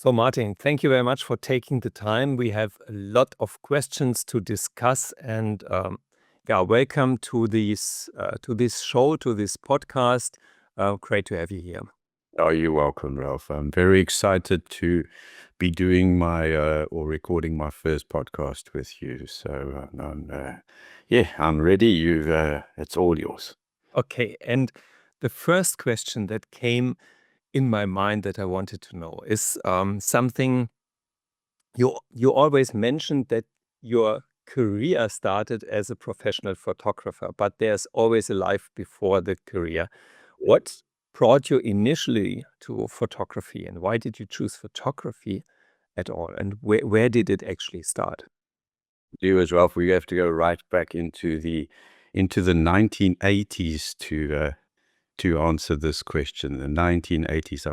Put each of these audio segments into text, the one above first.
So Martin, thank you very much for taking the time. We have a lot of questions to discuss, and welcome to this show, to this podcast. Great to have you here. Oh, you're welcome, Ralf. I'm very excited to be doing or recording my first podcast with you. So I'm ready. It's all yours. Okay, and the first question that came in my mind that I wanted to know is something you always mentioned, that your career started as a professional photographer, but there's always a life before the career. What brought you initially to photography, and why did you choose photography at all? And where did it actually start? You as well. We have to go right back into the 1980s to answer this question. The 1980s.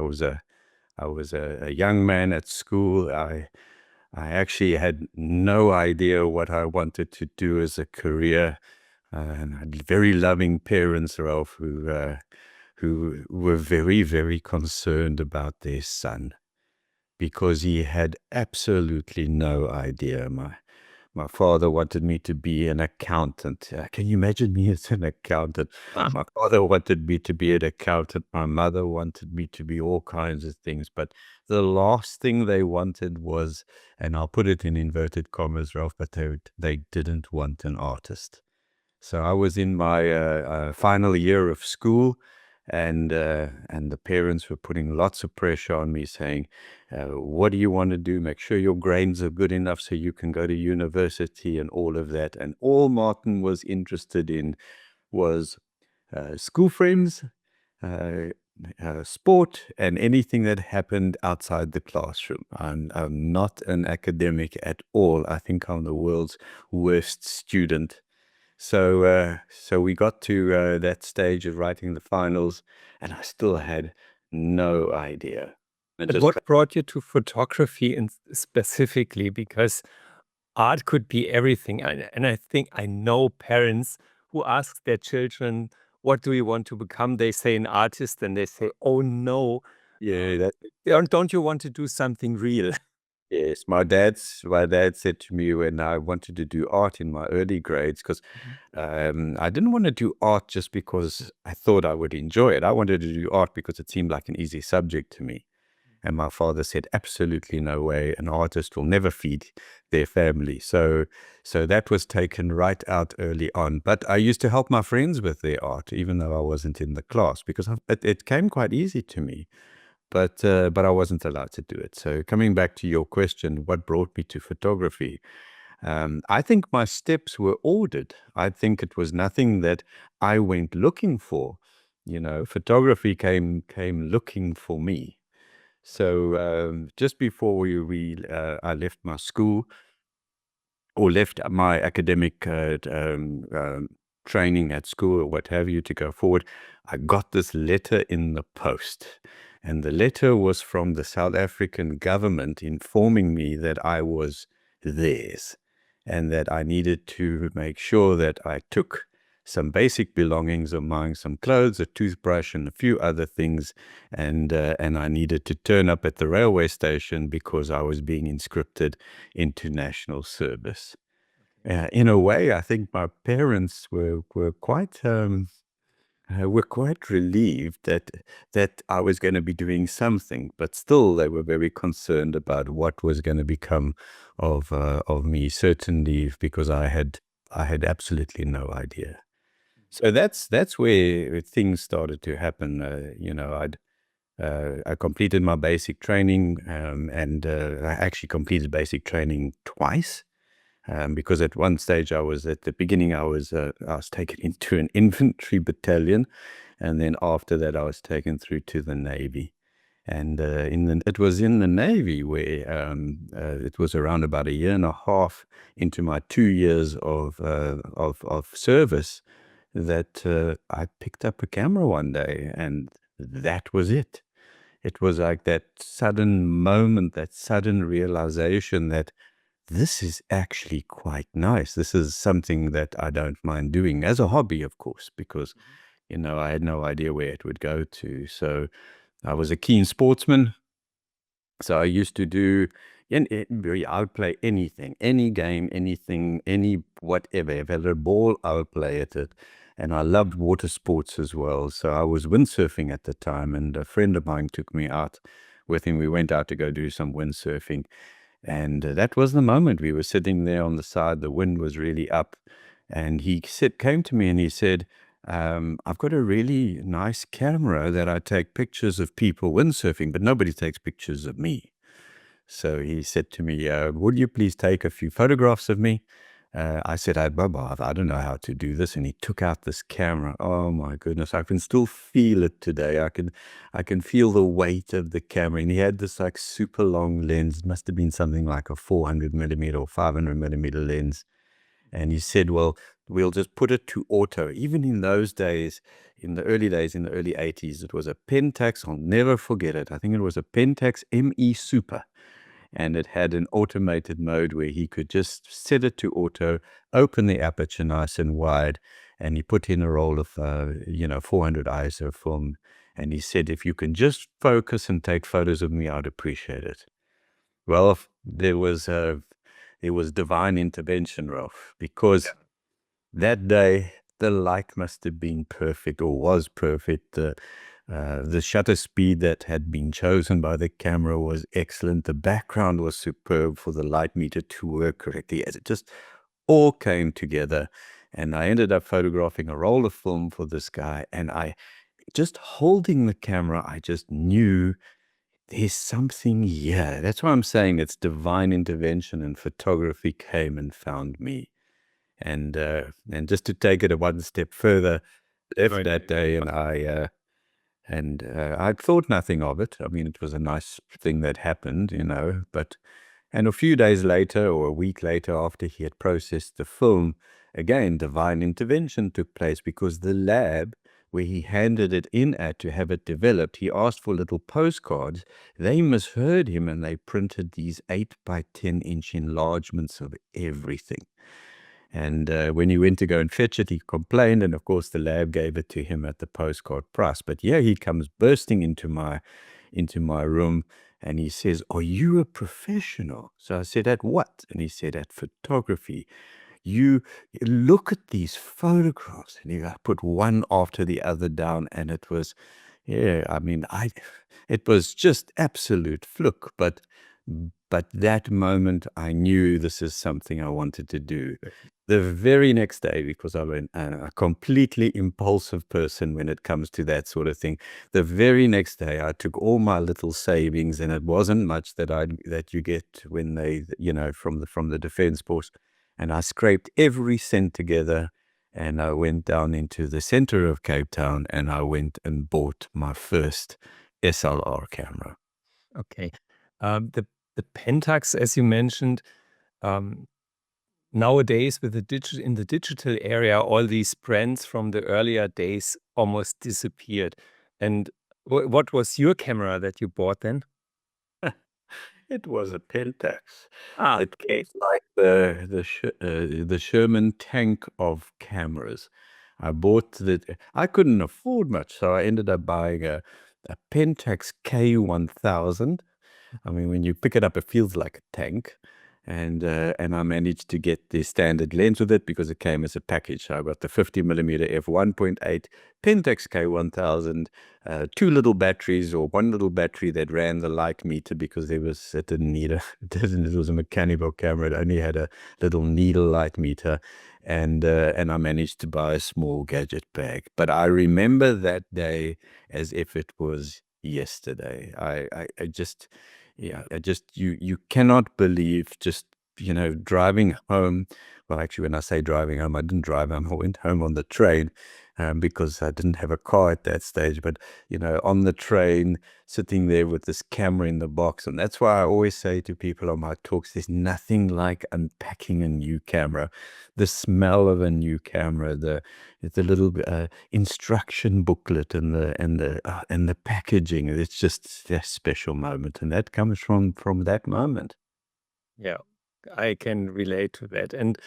I was a young man at school. I actually had no idea what I wanted to do as a career. And I had very loving parents, Ralf, who were very, very concerned about their son because he had absolutely no idea. My father wanted me to be an accountant. Can you imagine me as an accountant? My father wanted me to be an accountant. My mother wanted me to be all kinds of things. But the last thing they wanted was, and I'll put it in inverted commas, Ralph, but they didn't want an artist. So I was in my final year of school, and the parents were putting lots of pressure on me, saying, what do you want to do? Make sure your grades are good enough so you can go to university and all of that. And all Martin was interested in was school friends, sport, and anything that happened outside the classroom. I'm not an academic at all. I think I'm the world's worst student. So we got to that stage of writing the finals, and I still had no idea. But what brought you to photography specifically? Because art could be everything. And I think I know parents who ask their children, what do you want to become? They say an artist, and they say, oh no, don't you want to do something real? Yes, my dad said to me when I wanted to do art in my early grades, because I didn't want to do art just because I thought I would enjoy it. I wanted to do art because it seemed like an easy subject to me. And my father said, absolutely no way. An artist will never feed their family. So that was taken right out early on. But I used to help my friends with their art, even though I wasn't in the class, because it came quite easy to me. But I wasn't allowed to do it. So coming back to your question, what brought me to photography? I think my steps were ordered. I think it was nothing that I went looking for. Photography came looking for me. So just before I left my school, or left my academic training at school or what have you to go forward, I got this letter in the post. And the letter was from the South African government informing me that I was theirs and that I needed to make sure that I took some basic belongings of mine, some clothes, a toothbrush, and a few other things. And I needed to turn up at the railway station because I was being inscripted into national service. In a way, I think my parents were quite relieved that I was going to be doing something, but still they were very concerned about what was going to become of me. Certainly, because I had absolutely no idea. So that's where things started to happen. I completed my basic training, and I actually completed basic training twice. Because at one stage at the beginning I was taken into an infantry battalion, and then after that I was taken through to the Navy. And it was in the Navy where it was around about a year and a half into my 2 years of service that I picked up a camera one day, and that was it. It was like that sudden moment, that sudden realization that this is actually quite nice. This is something that I don't mind doing as a hobby, of course, because, I had no idea where it would go to. So I was a keen sportsman. So I used to do, I would play anything, any game, anything, any whatever. If I had a ball, I would play at it. And I loved water sports as well. So I was windsurfing at the time, and a friend of mine took me out with him. We went out to go do some windsurfing. And that was the moment. We were sitting there on the side. The wind was really up. And he came to me and he said, I've got a really nice camera that I take pictures of people windsurfing, but nobody takes pictures of me. So he said to me, would you please take a few photographs of me? I said, Baba, I don't know how to do this. And he took out this camera. Oh my goodness, I can still feel it today. I can feel the weight of the camera. And he had this like super long lens. It must have been something like a 400 millimeter or 500 millimeter lens. And he said, well, we'll just put it to auto. Even in those days, in the early 80s, it was a Pentax. I'll never forget it. I think it was a Pentax ME Super. And it had an automated mode where he could just set it to auto, open the aperture nice and wide, and he put in a roll of, 400 ISO film. And he said, if you can just focus and take photos of me, I'd appreciate it. Well, there was divine intervention, Ralph, because that day the light must have been perfect, or was perfect. The shutter speed that had been chosen by the camera was excellent. The background was superb for the light meter to work correctly, as it just all came together. And I ended up photographing a roll of film for this guy. And just holding the camera, I just knew there's something here. That's why I'm saying it's divine intervention, and photography came and found me. And just to take it one step further, left that day, and I thought nothing of it. I mean, it was a nice thing that happened, and a few days later, or a week later, after he had processed the film, again, divine intervention took place, because the lab where he handed it in at to have it developed, he asked for little postcards. They misheard him, and they printed these 8 by 10 inch enlargements of everything. And when he went to go and fetch it, he complained. And of course, the lab gave it to him at the postcard price. But yeah, he comes bursting into my room, and he says, "Are you a professional?" So I said, "At what?" And he said, "At photography. You look at these photographs." And he put one after the other down, and it was, yeah, I mean, it was just absolute fluke. But that moment, I knew this is something I wanted to do. The very next day, because I'm a completely impulsive person when it comes to that sort of thing, the very next day I took all my little savings, and it wasn't much that you get when they, from the Defence Force, and I scraped every cent together, and I went down into the center of Cape Town, and I went and bought my first SLR camera. Okay. The Pentax, as you mentioned, um, nowadays in the digital area, all these brands from the earlier days almost disappeared. And what was your camera that you bought then? It was a Pentax. Ah, It okay. was like the Sherman tank of cameras. I couldn't afford much, so I ended up buying a Pentax K1000. I mean, when you pick it up, it feels like a tank. And I managed to get the standard lens with it, because it came as a package. So I got the 50 millimeter f1.8 Pentax K1000, 2 little batteries, or 1 little battery that ran the light meter, because it was a mechanical camera. It only had a little needle light meter. And I managed to buy a small gadget bag. But I remember that day as if it was yesterday. I just, yeah, you cannot believe, just, driving home. Well, actually, when I say driving home, I didn't drive home. I went home on the train, because I didn't have a car at that stage. But, on the train, sitting there with this camera in the box. And that's why I always say to people on my talks, there's nothing like unpacking a new camera. The smell of a new camera, the little instruction booklet, and the packaging. It's just a special moment, and that comes from that moment. Yeah, I can relate to that. And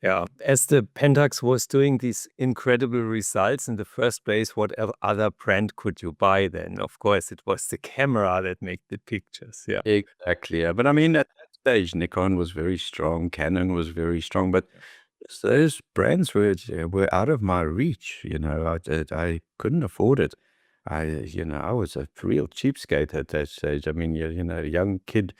Yeah, as the Pentax was doing these incredible results in the first place, what other brand could you buy then? Of course, it was the camera that made the pictures. Yeah. Exactly. Yeah. But I mean, at that stage, Nikon was very strong, Canon was very strong, but those brands were out of my reach. I couldn't afford it. I was a real cheapskate at that stage. I mean, a young kid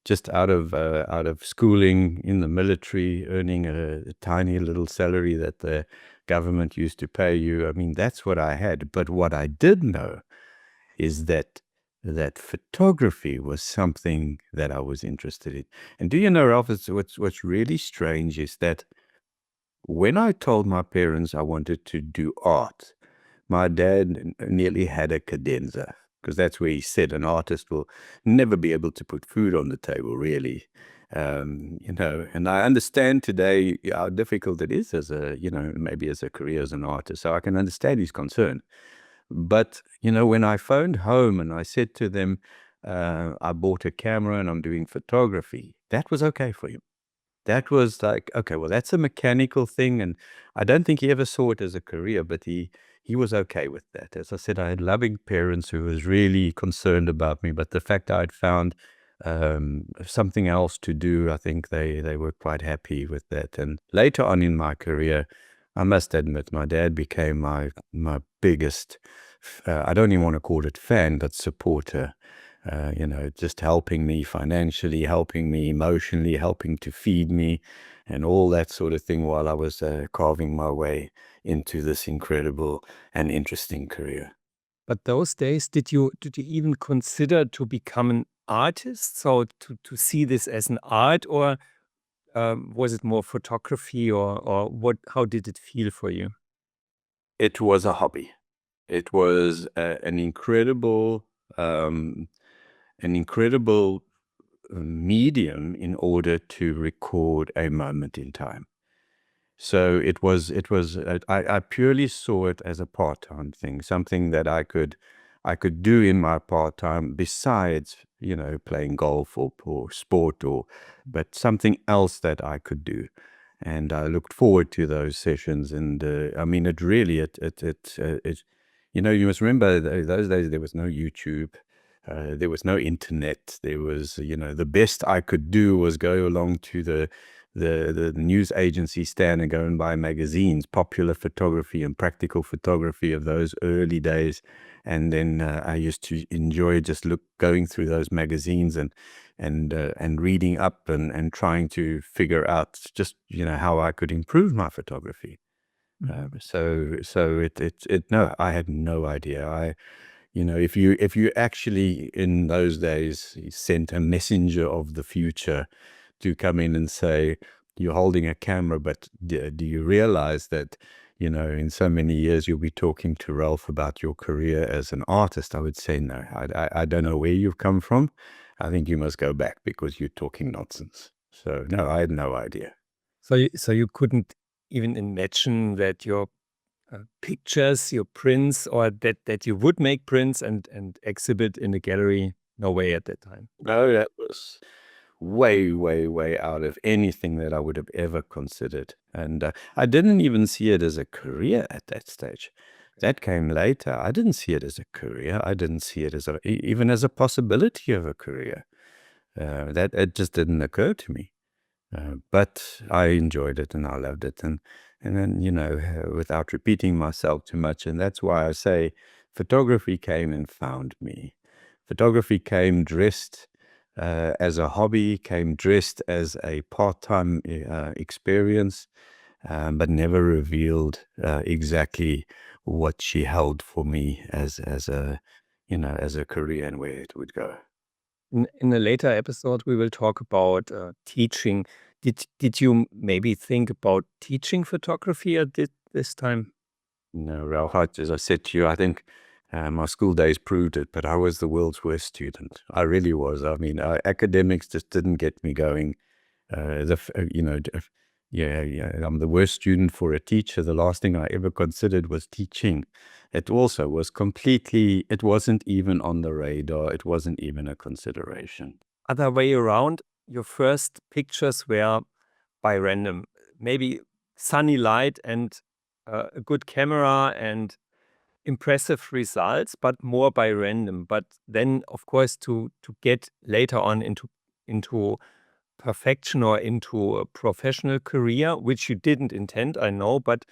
just out of schooling in the military, earning a tiny little salary that the government used to pay you. I mean, that's what I had. But what I did know is that photography was something that I was interested in. And do you know, Ralph, what's really strange is that when I told my parents I wanted to do art, my dad nearly had a cadenza, because that's where he said an artist will never be able to put food on the table, really. And I understand today how difficult it is maybe as a career as an artist. So I can understand his concern. But, when I phoned home and I said to them, I bought a camera and I'm doing photography, that was okay for him. That was like, okay, well, that's a mechanical thing. And I don't think he ever saw it as a career, but he was okay with that. As I said, I had loving parents who was really concerned about me, but the fact I'd found something else to do, I think they were quite happy with that. And later on in my career, I must admit, my dad became my biggest, I don't even want to call it fan, but supporter. Just helping me financially, helping me emotionally, helping to feed me, and all that sort of thing while I was carving my way into this incredible and interesting career. But those days, did you even consider to become an artist? So to see this as an art, or was it more photography, or what? How did it feel for you? It was a hobby. It was an incredible medium in order to record a moment in time. So I purely saw it as a part-time thing, something that I could do in my part-time besides, playing golf or sport, but something else that I could do. And I looked forward to those sessions. And I mean, it really, you must remember those days there was no YouTube. There was no internet. There was, the best I could do was go along to the news agency stand and go and buy magazines, popular photography and practical photography of those early days. And then I used to enjoy just going through those magazines and reading up and trying to figure out just, how I could improve my photography. No, I had no idea. If you actually in those days sent a messenger of the future to come in and say, you're holding a camera, but do you realize that, in so many years you'll be talking to Ralph about your career as an artist? I would say, no, I don't know where you've come from. I think you must go back because you're talking nonsense. So no, I had no idea. So you couldn't even imagine that your pictures, your prints, or that you would make prints and exhibit in a gallery? No way at that time. No, that was way, way, way out of anything that I would have ever considered. And I didn't even see it as a career at that stage. That came later. I didn't see it as a career. I didn't see it as even as a possibility of a career. That it just didn't occur to me. But I enjoyed it and I loved it. And then, without repeating myself too much, and that's why I say photography came and found me. Photography came dressed as a hobby, came dressed as a part-time experience, but never revealed exactly what she held for me as a career and where it would go. In a later episode, we will talk about teaching. Did you maybe think about teaching photography at this time? No, Ralph, as I said to you, I think my school days proved it, but I was the world's worst student. I really was. I mean, academics just didn't get me going. Yeah, I'm the worst student for a teacher. The last thing I ever considered was teaching. It also was it wasn't even on the radar. It wasn't even a consideration. Other way around, your first pictures were by random. Maybe sunny light and a good camera and impressive results, but more by random. But then, of course, to get later on into perfection or into a professional career, which you didn't intend, I know, but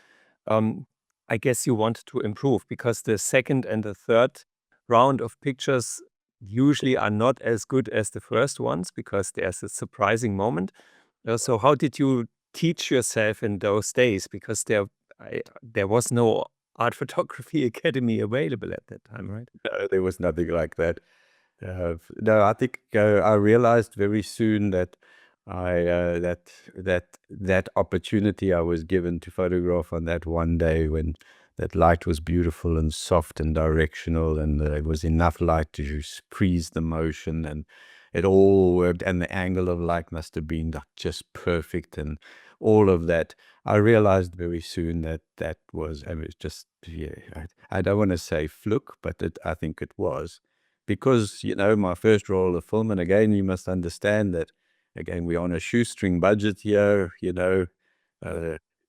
I guess you wanted to improve, because the second and the third round of pictures usually are not as good as the first ones, because there's a surprising moment. So how did you teach yourself in those days? Because there was no art photography academy available at that time, right? No, there was nothing like that. No, I think I realized very soon that that opportunity I was given to photograph on that one day, when that light was beautiful and soft and directional, and there was enough light to just freeze the motion, and it all worked, and the angle of light must have been like just perfect, and all of that. I realized very soon that that was, I was just, yeah, I don't want to say fluke, but I think it was. Because, my first roll of film, and again, you must understand that, again, we're on a shoestring budget here,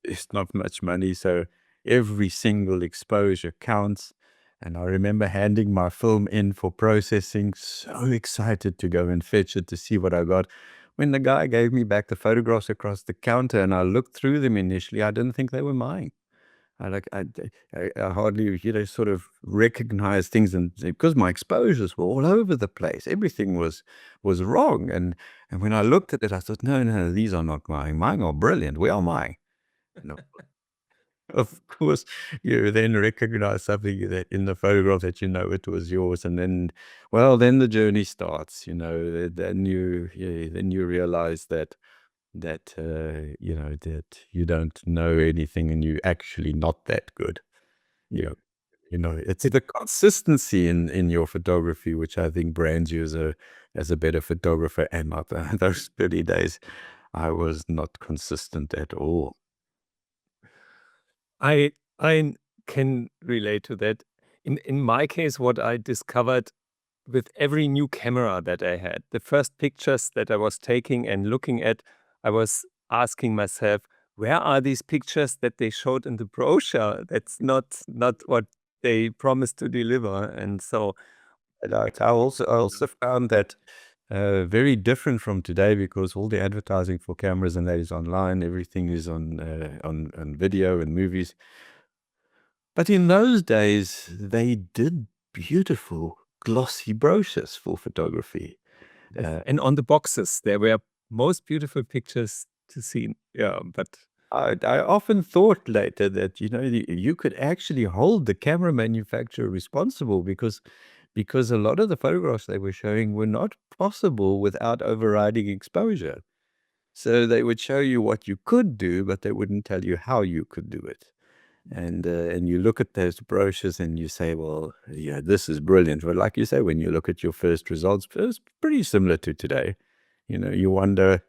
it's not much money, so every single exposure counts. And I remember handing my film in for processing, so excited to go and fetch it to see what I got. When the guy gave me back the photographs across the counter and I looked through them initially, I didn't think they were mine. I hardly, sort of recognize things, and because my exposures were all over the place, everything was wrong. And when I looked at it, I thought, no, these are not mine. Mine are brilliant. Where are mine? And of course, you then recognize something that in the photograph that it was yours, and then, well, then the journey starts. Then you realize that that you don't know anything, and you're actually not that good. Yeah. It's the consistency in your photography, which I think brands you as a better photographer. And not those 30 days, I was not consistent at all. I can relate to that. In my case, what I discovered with every new camera that I had, the first pictures that I was taking and looking at, I was asking myself, where are these pictures that they showed in the brochure? That's not what they promised to deliver. And so, And I also found that very different from today, because all the advertising for cameras and that is online. Everything is on video and movies. But in those days, they did beautiful glossy brochures for photography. and on the boxes, there were most beautiful pictures to see. Yeah, but I often thought later that you could actually hold the camera manufacturer responsible, because a lot of the photographs they were showing were not possible without overriding exposure. So they would show you what you could do, but they wouldn't tell you how you could do it. And you look at those brochures and you say, well, yeah, this is brilliant. But like you say, when you look at your first results, it's pretty similar to today. You wonder,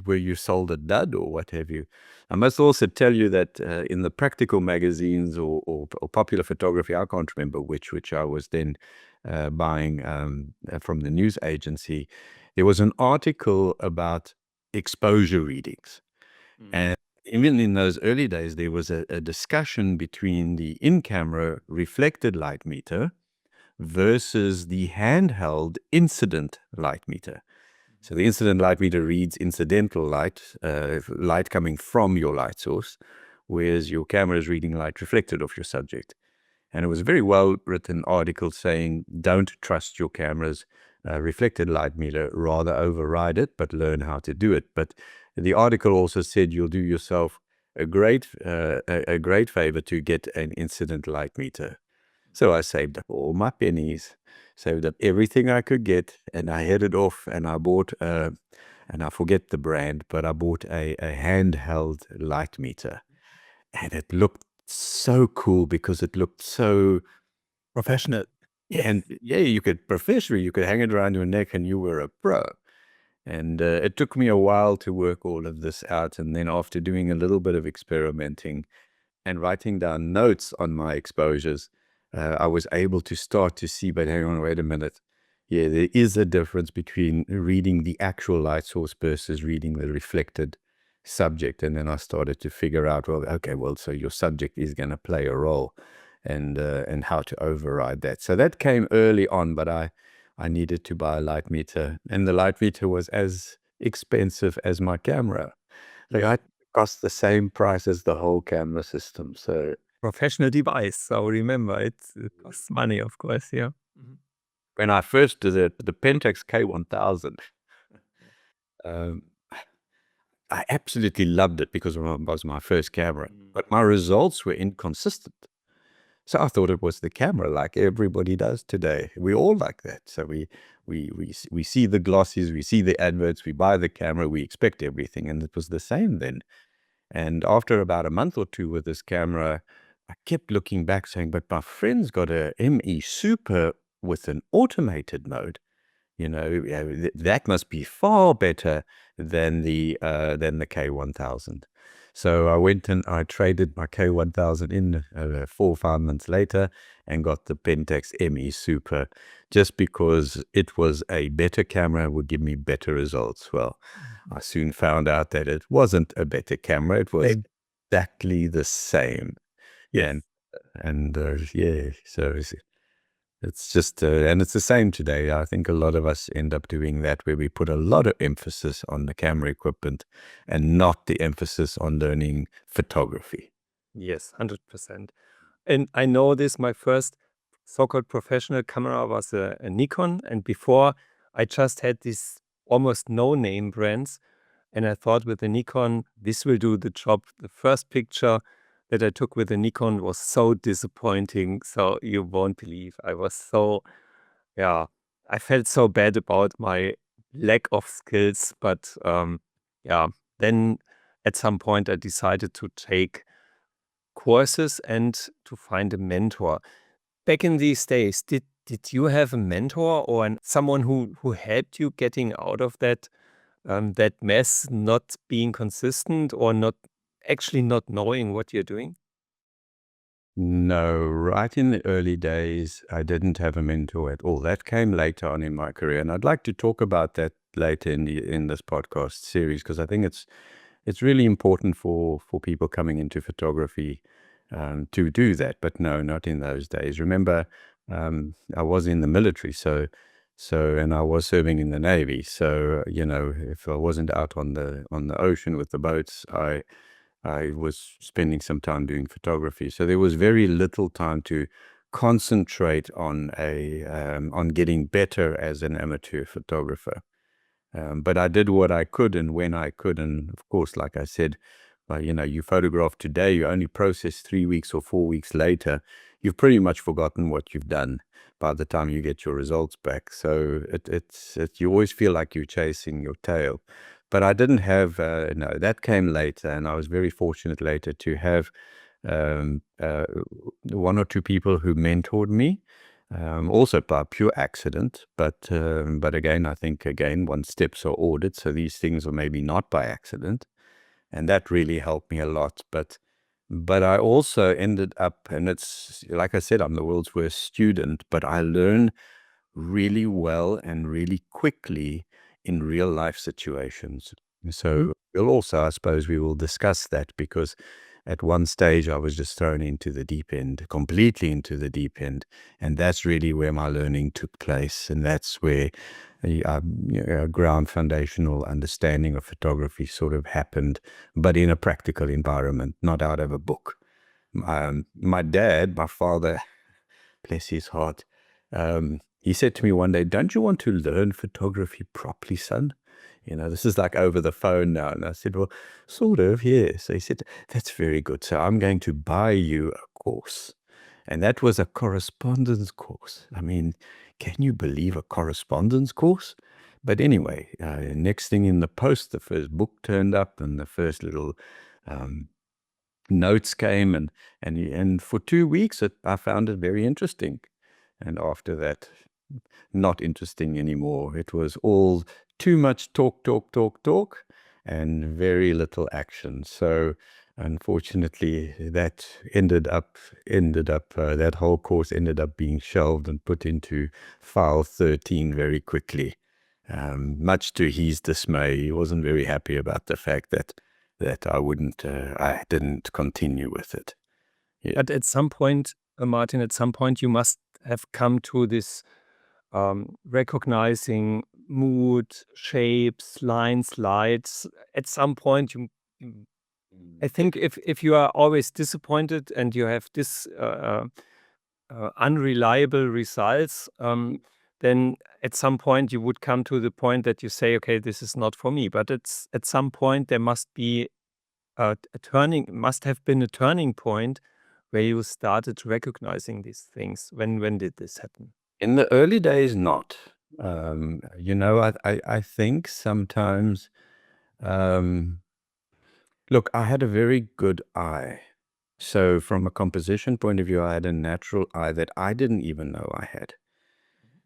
where you sold a dud or what have you. I must also tell you that in the practical magazines or popular photography, I can't remember which I was then buying from the news agency, there was an article about exposure readings. And even in those early days, there was a discussion between the in-camera reflected light meter versus the handheld incident light meter. So the incident light meter reads incidental light, light coming from your light source, whereas your camera is reading light reflected off your subject. And it was a very well-written article saying, don't trust your camera's reflected light meter, rather override it, but learn how to do it. But the article also said you'll do yourself a great favor to get an incident light meter. So I saved up all my pennies, saved up everything I could get, and I headed off and I bought, and I forget the brand, but I bought a handheld light meter. And it looked so cool because it looked so professional. yeah, and yeah, you could hang it around your neck and you were a pro. And it took me a while to work all of this out. And then after doing a little bit of experimenting and writing down notes on my exposures, I was able to start to see, but hang on, wait a minute. Yeah, there is a difference between reading the actual light source versus reading the reflected. subject. And then I started to figure out, well, okay, well, so your subject is going to play a role, and how to override that. So that came early on, but I needed to buy a light meter, and the light meter was as expensive as my camera. Like, it cost the same price as the whole camera system. So Professional device. So remember, it costs money, of course. Yeah. when I first did it, the Pentax K1000, um, I absolutely loved it because it was my first camera, but my results were inconsistent. So I thought it was the camera, like everybody does today. We all like that. So we see the glossies, we see the adverts, we buy the camera, we expect everything, and it was the same then. And after about a month or two with this camera, I kept looking back saying, but my friend's got a ME Super with an automated mode. That must be far better than the K1000. So I went and I traded my K1000 in 4 or 5 months later and got the Pentax ME Super, just because it was a better camera, would give me better results. Well, I soon found out that it wasn't a better camera. It was exactly the same. Yes. So it's just, and it's the same today. I think a lot of us end up doing that, where we put a lot of emphasis on the camera equipment and not the emphasis on learning photography. Yes, 100%. And I know this, my first so-called professional camera was a Nikon. And before, I just had these almost no-name brands. And I thought with the Nikon, this will do the job. The first picture that I took with the Nikon was so disappointing. So you won't believe. I was so, yeah, I felt so bad about my lack of skills. But yeah, then at some point I decided to take courses and to find a mentor. Back in these days, did you have a mentor or someone who helped you getting out of that that mess, not being consistent or not actually not knowing what you're doing? No, right in the early days, I didn't have a mentor at all. That came later on in my career, and I'd like to talk about that later in this podcast series, because I think it's really important for people coming into photography to do that. But no, not in those days. Remember, I was in the military, and I was serving in the Navy. So if I wasn't out on the ocean with the boats, I was spending some time doing photography. So there was very little time to concentrate on on getting better as an amateur photographer. But I did what I could and when I could. And of course, like I said, you photograph today, you only process 3 weeks or 4 weeks later. You've pretty much forgotten what you've done by the time you get your results back. So you always feel like you're chasing your tail. But I didn't have, no, that came later. And I was very fortunate later to have one or two people who mentored me. Also by pure accident, but again, I think one's steps are ordered, so these things are maybe not by accident, and that really helped me a lot. But I also ended up, and it's like I said, I'm the world's worst student, but I learn really well and really quickly in real life situations. So I suppose we will discuss that, because at one stage I was just thrown into the deep end, completely into the deep end. And that's really where my learning took place. And that's where a ground foundational understanding of photography sort of happened, but in a practical environment, not out of a book. My dad, my father, bless his heart, he said to me one day, "Don't you want to learn photography properly, son? This is like over the phone now." And I said, "Well, sort of, yeah." So he said, "That's very good. So I'm going to buy you a course." And that was a correspondence course. I mean, can you believe a correspondence course? But anyway, next thing in the post, the first book turned up and the first little notes came. And for 2 weeks, I found it very interesting. And after that, not interesting anymore. It was all too much talk, talk, talk, talk, and very little action. So unfortunately, that that whole course ended up being shelved and put into file 13 very quickly. Much to his dismay, he wasn't very happy about the fact that that I didn't continue with it. Yeah. But at some point, Martin, at some point you must have come to this recognizing mood, shapes, lines, lights. At some point, I think if you are always disappointed and you have this unreliable results, then at some point you would come to the point that you say, okay, this is not for me. But it's at some point there must be must have been a turning point where you started recognizing these things. When did this happen? In the early days, not. I think sometimes, look, I had a very good eye. So from a composition point of view, I had a natural eye that I didn't even know I had.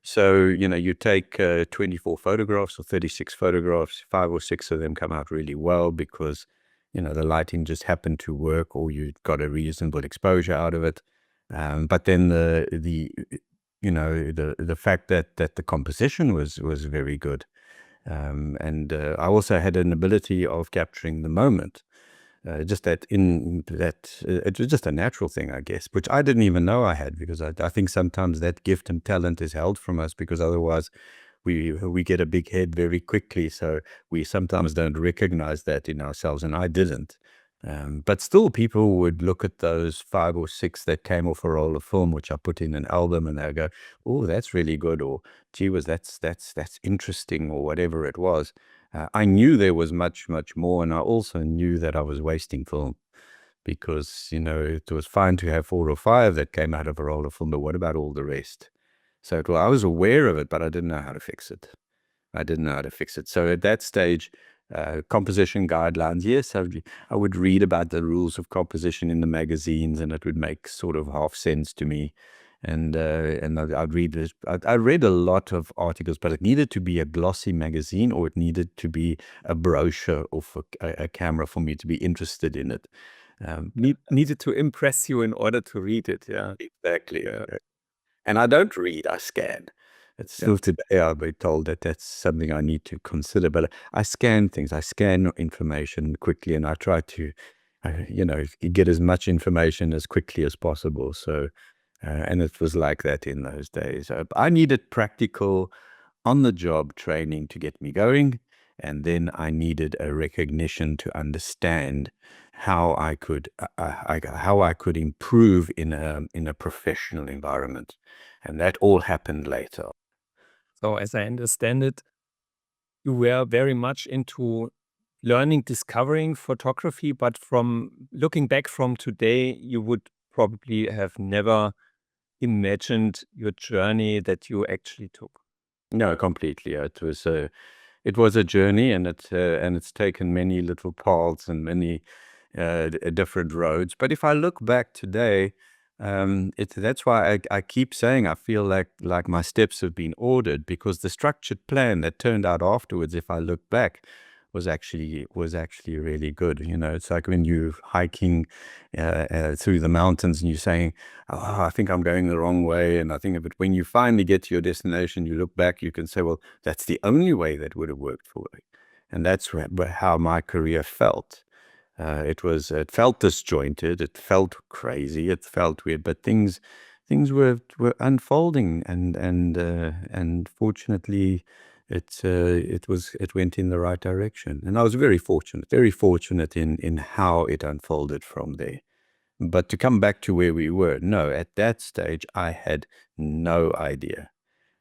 So, you take 24 photographs or 36 photographs, 5 or 6 of them come out really well because, the lighting just happened to work or you got a reasonable exposure out of it. But then the fact that the composition was very good. And I also had an ability of capturing the moment. It was just a natural thing, I guess, which I didn't even know I had, because I think sometimes that gift and talent is held from us because otherwise we get a big head very quickly. So we sometimes don't recognize that in ourselves, and I didn't. But still, people would look at those 5 or 6 that came off a roll of film, which I put in an album, and they'll go, "Oh, that's really good," or "Gee whiz, that's interesting," or whatever it was. I knew there was much, much more, and I also knew that I was wasting film because, it was fine to have 4 or 5 that came out of a roll of film, but what about all the rest? So I was aware of it, but I didn't know how to fix it. So at that stage, composition guidelines, yes, I would read about the rules of composition in the magazines, and it would make sort of half sense to me. And I'd read this. I read a lot of articles, but it needed to be a glossy magazine, or it needed to be a brochure of a camera for me to be interested in it. Needed to impress you in order to read it. Yeah, Exactly. yeah, And I don't read, I scan. It's yeah. still today I'll be told that that's something I need to consider, but I scan things. I scan information quickly, and I try to, get as much information as quickly as possible. So, and it was like that in those days. I needed practical, on-the-job training to get me going, and then I needed a recognition to understand how I could improve in a professional environment, and that all happened later. So as I understand it, you were very much into learning, discovering photography, but from looking back from today, you would probably have never imagined your journey that you actually took. No, completely. It was a journey, and it's taken many little paths and many different roads. But if I look back today, that's why I keep saying I feel like my steps have been ordered, because the structured plan that turned out afterwards, if I look back, was actually really good. It's like when you're hiking through the mountains and you're saying, "Oh, I think I'm going the wrong way." And I think of it, when you finally get to your destination, you look back, you can say, "Well, that's the only way that would have worked for me." And that's how my career felt. It felt disjointed, it felt crazy, it felt weird, but things were unfolding, and fortunately, it went in the right direction, and I was very fortunate in how it unfolded from there. But to come back to where we were, no, at that stage I had no idea.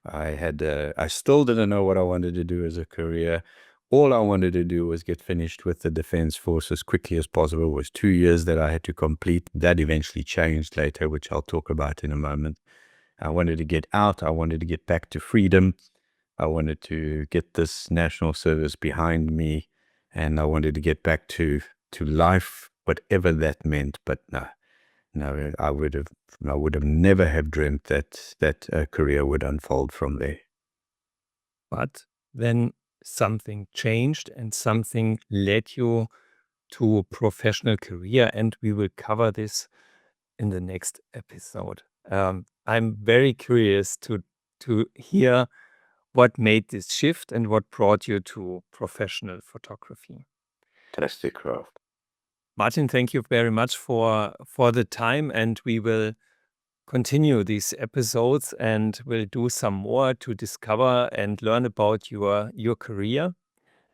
I still didn't know what I wanted to do as a career. All I wanted to do was get finished with the Defense Force as quickly as possible. It was 2 years that I had to complete. That eventually changed later, which I'll talk about in a moment. I wanted to get out. I wanted to get back to freedom. I wanted to get this national service behind me, and I wanted to get back to life, whatever that meant. But no, I would have never have dreamt that a career would unfold from there. But then something changed and something led you to a professional career, and we will cover this in the next episode. I'm very curious to hear what made this shift and what brought you to professional photography. Fantastic, Ralf. Martin, thank you very much for the time, and we will continue these episodes and we'll do some more to discover and learn about your career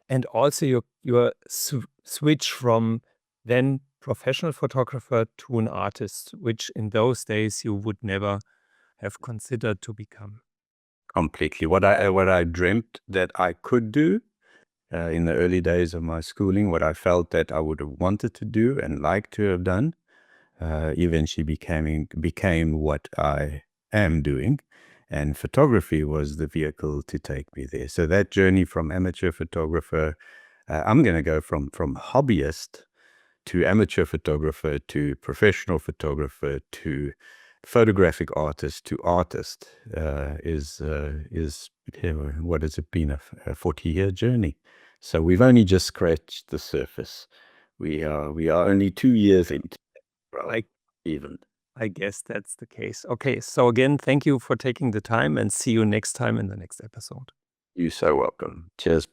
and also your switch from then professional photographer to an artist, which in those days you would never have considered to become. Completely. What I dreamt that I could do in the early days of my schooling, what I felt that I would have wanted to do and liked to have done, eventually became what I am doing. And photography was the vehicle to take me there. So that journey from amateur photographer, I'm going to go from hobbyist to amateur photographer to professional photographer to photographic artist to artist is what has it been, a 40-year journey. So we've only just scratched the surface. We are only 2 years into Like, even. I guess that's the case. Okay, so again, thank you for taking the time and see you next time in the next episode. You're so welcome. Cheers.